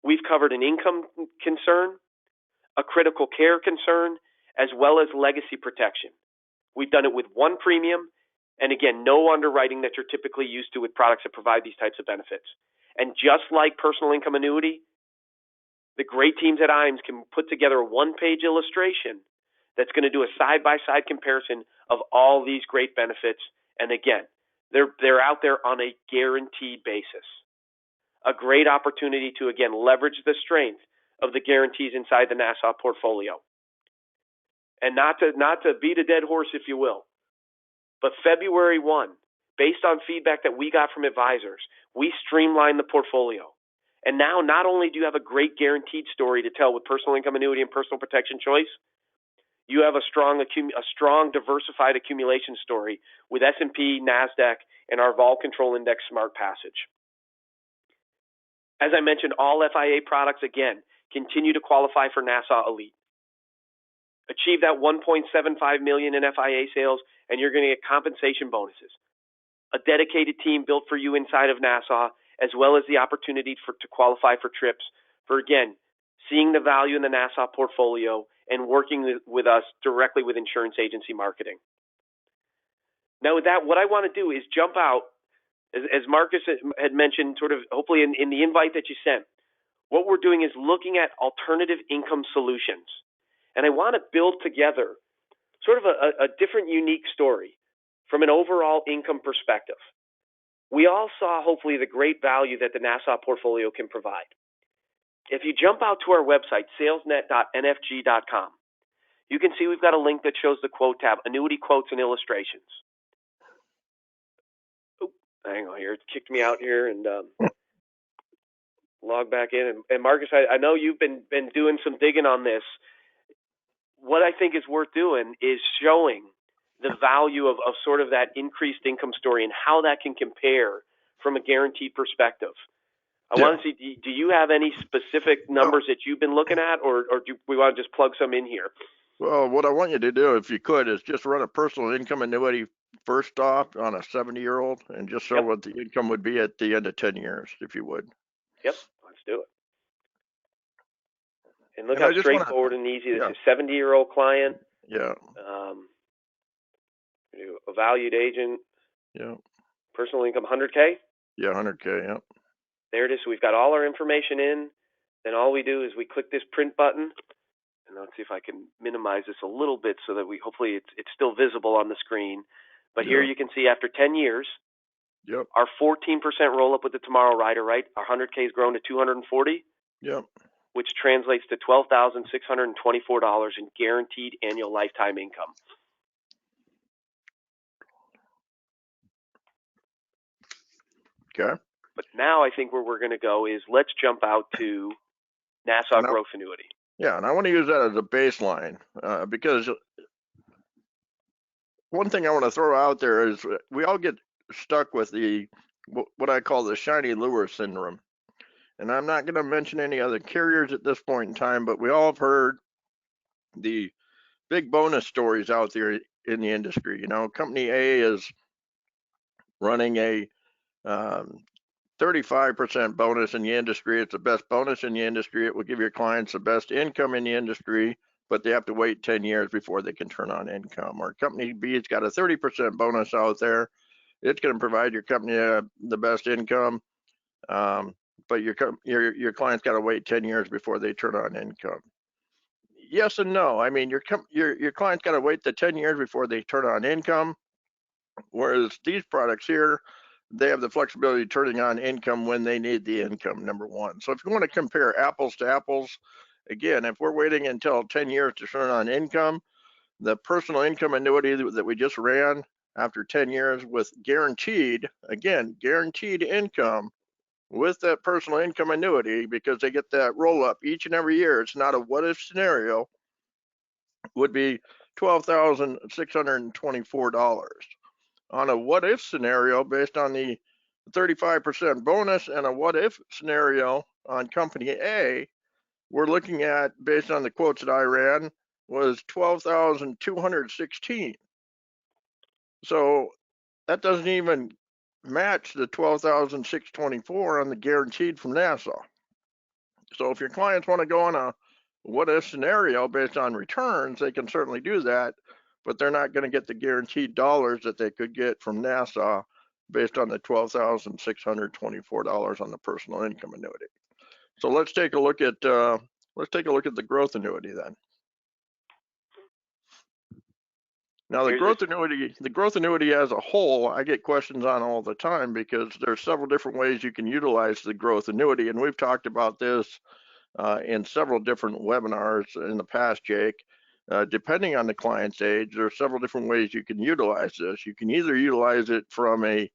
We've covered an income concern, a critical care concern, as well as legacy protection. We've done it with one premium, and again, no underwriting that you're typically used to with products that provide these types of benefits. And just like personal income annuity, the great teams at IAMS can put together a one-page illustration that's going to do a side-by-side comparison of all these great benefits. And again, they're out there on a guaranteed basis. A great opportunity to, again, leverage the strength of the guarantees inside the Nassau portfolio. And not to beat a dead horse, if you will, but February 1, based on feedback that we got from advisors, we streamlined the portfolio. And now not only do you have a great guaranteed story to tell with personal income annuity and personal protection choice, you have a strong diversified accumulation story with S&P, NASDAQ, and our vol control index smart passage. As I mentioned, all FIA products, again, continue to qualify for Nassau Elite. Achieve that $1.75 million in FIA sales, and you're going to get compensation bonuses. A dedicated team built for you inside of Nassau, as well as the opportunity to qualify for trips for, again, seeing the value in the Nassau portfolio and working with us directly with insurance agency marketing. Now with that, what I want to do is jump out, as Marcus had mentioned, sort of hopefully in the invite that you sent, what we're doing is looking at alternative income solutions. And I want to build together sort of a different, unique story from an overall income perspective. We all saw, hopefully, the great value that the Nassau portfolio can provide. If you jump out to our website, salesnet.nfg.com, you can see we've got a link that shows the quote tab, annuity quotes and illustrations. Oh, hang on here. It kicked me out here and log back in. And Marcus, I know you've been doing some digging on this. What I think is worth doing is showing the value of sort of that increased income story and how that can compare from a guaranteed perspective. I want to see, do you have any specific numbers that you've been looking at, or do we want to just plug some in here? Well, what I want you to do, if you could, is just run a personal income annuity first off on a 70-year-old and just show what the income would be at the end of 10 years, if you would. Yep, let's do it. And look how straightforward and easy this is. 70-year-old client. Yeah. A valued agent. Yeah. Personal income, 100K? Yeah, 100K, yeah. There it is. So we've got all our information in. Then all we do is we click this print button. And let's see if I can minimize this a little bit so that hopefully it's still visible on the screen. But here you can see after 10 years, our 14% roll up with the Tomorrow Rider, right? Our 100K has grown to 240. Yep. Which translates to $12,624 in guaranteed annual lifetime income. Okay. But now I think where we're going to go is let's jump out to Nassau Growth Annuity. Yeah, and I want to use that as a baseline because one thing I want to throw out there is we all get stuck with what I call the shiny lure syndrome. And I'm not going to mention any other carriers at this point in time, but we all have heard the big bonus stories out there in the industry. You know, Company A is running a 35% bonus in the industry. It's the best bonus in the industry. It will give your clients the best income in the industry, but they have to wait 10 years before they can turn on income. Or Company B has got a 30% bonus out there. It's going to provide your company the best income, but your client's got to wait 10 years before they turn on income. Yes and no. I mean, your client's got to wait the 10 years before they turn on income, whereas these products here, they have the flexibility of turning on income when they need the income, number one. So if you want to compare apples to apples, again, if we're waiting until 10 years to turn on income, the personal income annuity that we just ran after 10 years with guaranteed income with that personal income annuity, because they get that roll up each and every year. It's not a what if scenario, would be $12,624. On a what if scenario based on the 35% bonus and a what if scenario on Company A, we're looking at, based on the quotes that I ran, was 12,216. So that doesn't even match the 12,624 on the guaranteed from Nassau. So if your clients want to go on a what if scenario based on returns, they can certainly do that, but they're not going to get the guaranteed dollars that they could get from Nassau based on the $12,624 on the personal income annuity. So let's take a look at the growth annuity then. Now the growth annuity as a whole, I get questions on all the time because there's several different ways you can utilize the growth annuity, and we've talked about this in several different webinars in the past, Jake. Depending on the client's age, there are several different ways you can utilize this. You can either utilize it from a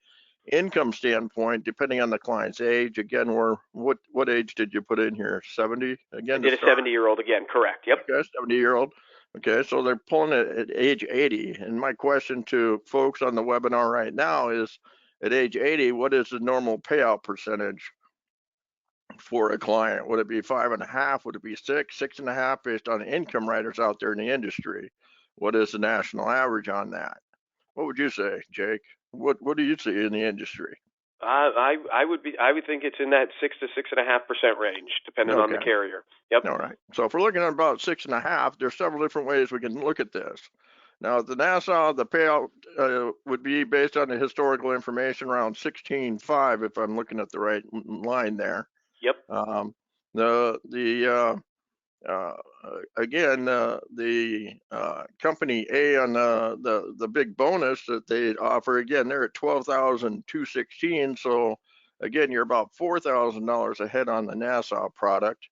income standpoint, depending on the client's age. Again, what age did you put in here? 70 again? I did a 70-year-old again, correct? Yep. Okay, 70-year-old. Okay, so they're pulling it at age 80. And my question to folks on the webinar right now is, at age 80, what is the normal payout percentage for a client? Would it be 5.5? Would it be 6, 6.5, based on income riders out there in the industry? What is the national average on that? What would you say, Jake? What do you see in the industry? I would think it's in that 6 to 6.5% range, depending on the Okay, carrier. Yep. all right. So if we're looking at about 6.5, there's several different ways we can look at this. Now, at the Nassau, the payout would be based on the historical information around 16.5, if I'm looking at the right line there. Yep. Um, the uh, again, the company A on the big bonus that they offer, again, they're at 12,216. So again, you're about $4,000 ahead on the Nassau product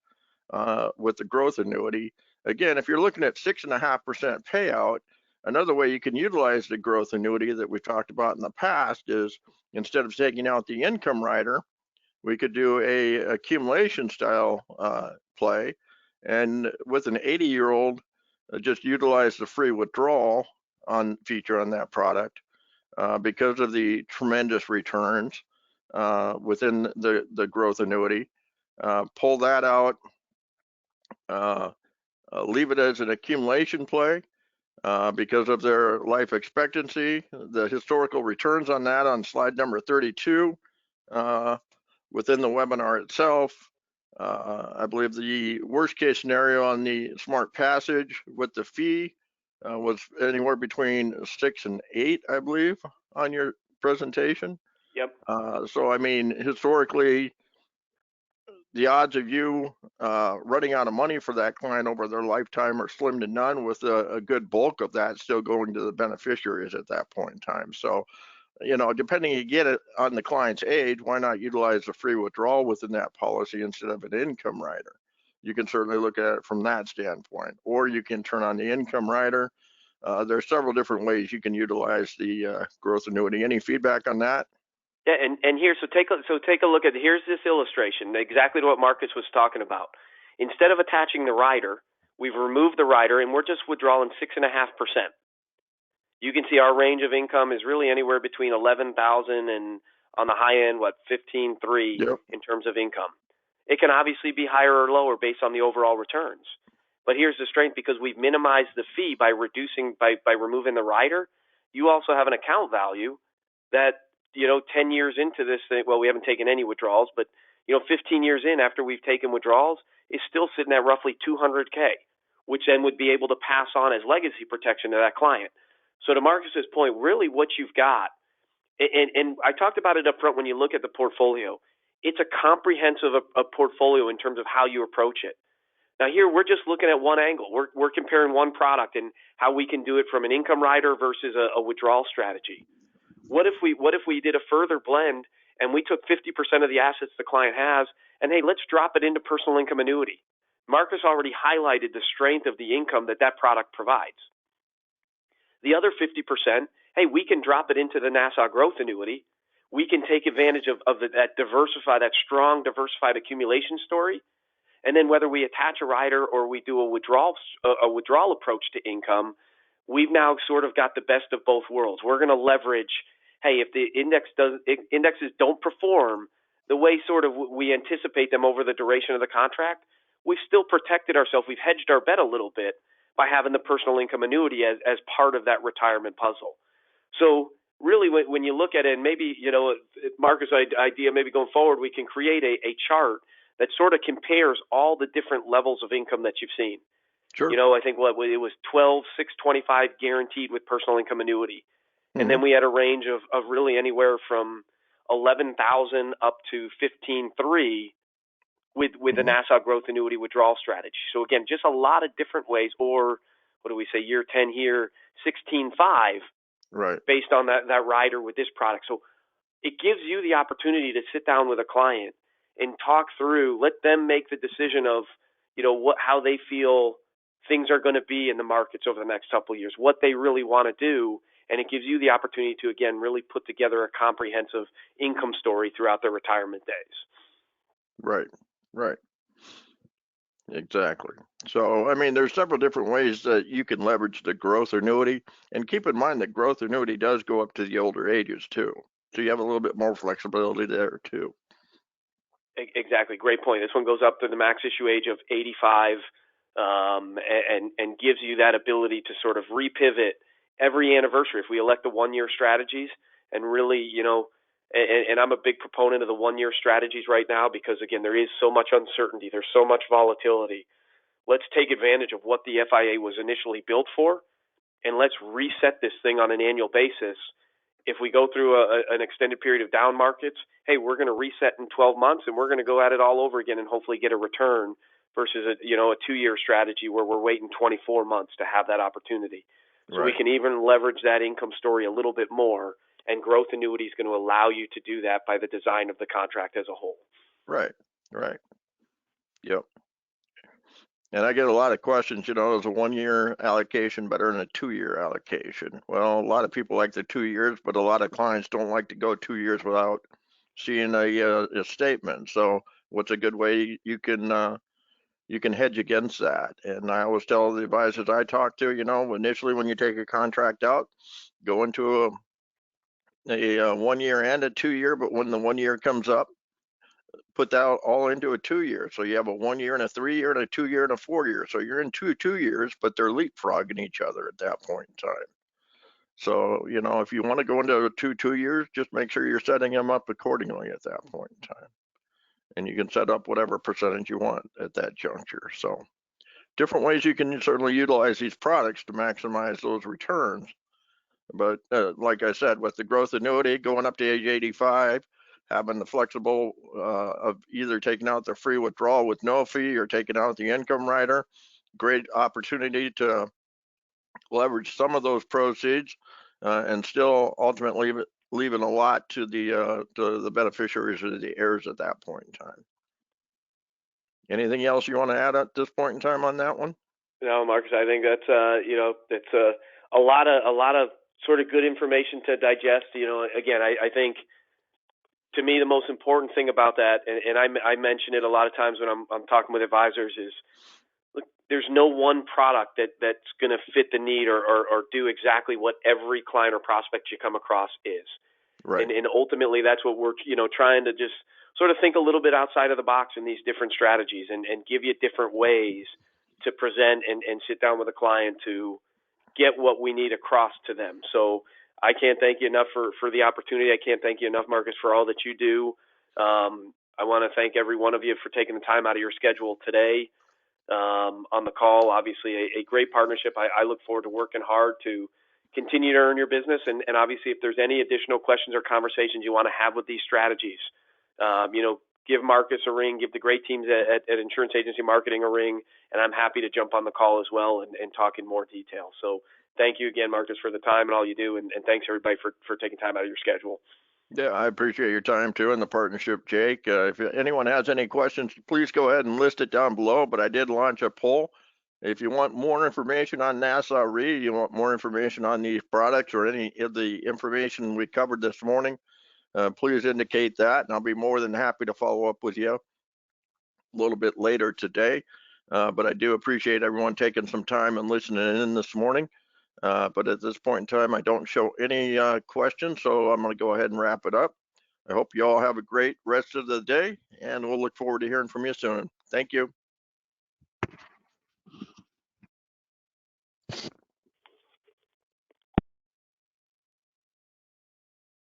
with the growth annuity. Again, if you're looking at 6.5% payout, another way you can utilize the growth annuity that we've talked about in the past is, instead of taking out the income rider, we could do a accumulation style play, and with an 80-year-old, just utilize the free withdrawal on feature on that product because of the tremendous returns within the growth annuity. Pull that out, leave it as an accumulation play because of their life expectancy. The historical returns on that on slide number 32 within the webinar itself. I believe the worst case scenario on the smart passage with the fee was anywhere between 6 and 8, I believe, on your presentation. Yep. So I mean, historically, the odds of you running out of money for that client over their lifetime are slim to none, with a good bulk of that still going to the beneficiaries at that point in time. So, you know, depending you get it on the client's age, why not utilize a free withdrawal within that policy instead of an income rider? You can certainly look at it from that standpoint, or you can turn on the income rider. There are several different ways you can utilize the growth annuity. Any feedback on that? Yeah, and here, so take a look at, here's this illustration, exactly what Marcus was talking about. Instead of attaching the rider, we've removed the rider, and we're just withdrawing 6.5%. You can see our range of income is really anywhere between 11,000 and, on the high end, 15.3 Yep. in terms of income. It can obviously be higher or lower based on the overall returns. But here's the strength: because we've minimized the fee by removing the rider, you also have an account value that, 10 years into this thing, well, we haven't taken any withdrawals, but 15 years in, after we've taken withdrawals, is still sitting at roughly 200K, which then would be able to pass on as legacy protection to that client. So to Marcus's point, really what you've got, and I talked about it up front, when you look at the portfolio, it's a comprehensive portfolio in terms of how you approach it. Now here, we're just looking at one angle. We're comparing one product and how we can do it from an income rider versus a withdrawal strategy. What if we did a further blend and we took 50% of the assets the client has, and hey, let's drop it into personal income annuity? Marcus already highlighted the strength of the income that product provides. The other 50%, hey, we can drop it into the Nassau Growth Annuity. We can take advantage of that strong diversified accumulation story. And then whether we attach a rider or we do a withdrawal approach to income, we've now sort of got the best of both worlds. We're going to leverage, hey, if the indexes don't perform the way sort of we anticipate them over the duration of the contract, we've still protected ourselves. We've hedged our bet a little bit by having the personal income annuity as part of that retirement puzzle. So really, when you look at it, and maybe, Marcus' idea, maybe going forward, we can create a chart that sort of compares all the different levels of income that you've seen. Sure. I think it was 12,625 guaranteed with personal income annuity. And then we had a range of really anywhere from 11,000 up to 15.3 with the Nassau Growth Annuity withdrawal strategy. So again, just a lot of different ways, or what do we say, year 10 here, 16.5, right, based on that rider with this product. So it gives you the opportunity to sit down with a client and talk through, let them make the decision of, how they feel things are going to be in the markets over the next couple of years, what they really want to do. And it gives you the opportunity to, again, really put together a comprehensive income story throughout their retirement days. right. Exactly. So, I mean, there's several different ways that you can leverage the growth annuity, and keep in mind that growth annuity does go up to the older ages too. So you have a little bit more flexibility there too. Exactly. Great point. This one goes up to the max issue age of 85, and gives you that ability to sort of repivot every anniversary if we elect the 1 year strategies. And really, and I'm a big proponent of the 1 year strategies right now because, again, there is so much uncertainty, there's so much volatility. Let's take advantage of what the FIA was initially built for, and let's reset this thing on an annual basis. If we go through an extended period of down markets, hey, we're going to reset in 12 months and we're going to go at it all over again and hopefully get a return versus a 2 year strategy where we're waiting 24 months to have that opportunity. So we Right. can even leverage that income story a little bit more, and growth annuity is going to allow you to do that by the design of the contract as a whole. Right. Right. Yep. And I get a lot of questions, is a 1 year allocation better than a 2 year allocation? Well, a lot of people like the 2 years, but a lot of clients don't like to go 2 years without seeing a statement. So what's a good way you can hedge against that? And I always tell the advisors I talk to, initially when you take a contract out, go into a 1 year and a 2 year, but when the 1 year comes up, put that all into a 2 year. So you have a 1 year and a 3 year and a 2 year and a 4 year. So you're in 2 2 years, but they're leapfrogging each other at that point in time. So, if you want to go into 2 2 years, just make sure you're setting them up accordingly at that point in time. And you can set up whatever percentage you want at that juncture. So different ways you can certainly utilize these products to maximize those returns. But like I said, with the growth annuity going up to age 85, having the flexible of either taking out the free withdrawal with no fee or taking out the income rider, great opportunity to leverage some of those proceeds and still ultimately leaving a lot to the beneficiaries or the heirs at that point in time. Anything else you want to add at this point in time on that one? No, Marcus, I think that's a lot of sort of good information to digest. Again, I think to me the most important thing about that, and I mention it a lot of times when I'm talking with advisors, is look, there's no one product that's going to fit the need or do exactly what every client or prospect you come across is. Right. And ultimately that's what we're trying to just sort of think a little bit outside of the box in these different strategies, and give you different ways to present and sit down with a client to get what we need across to them. So I can't thank you enough for the opportunity. I can't thank you enough, Marcus, for all that you do. I want to thank every one of you for taking the time out of your schedule today on the call. Obviously, a great partnership. I look forward to working hard to continue to earn your business. And obviously, if there's any additional questions or conversations you want to have with these strategies, give Marcus a ring, give the great teams at Insurance Agency Marketing a ring, and I'm happy to jump on the call as well and talk in more detail. So thank you again, Marcus, for the time and all you do, and thanks everybody for taking time out of your schedule. Yeah, I appreciate your time too and the partnership, Jake. If anyone has any questions, please go ahead and list it down below. But I did launch a poll. If you want more information on Nassau Re, you want more information on these products or any of the information we covered this morning, please indicate that, and I'll be more than happy to follow up with you a little bit later today. But I do appreciate everyone taking some time and listening in this morning. But at this point in time, I don't show any questions, so I'm going to go ahead and wrap it up. I hope you all have a great rest of the day, and we'll look forward to hearing from you soon. Thank you.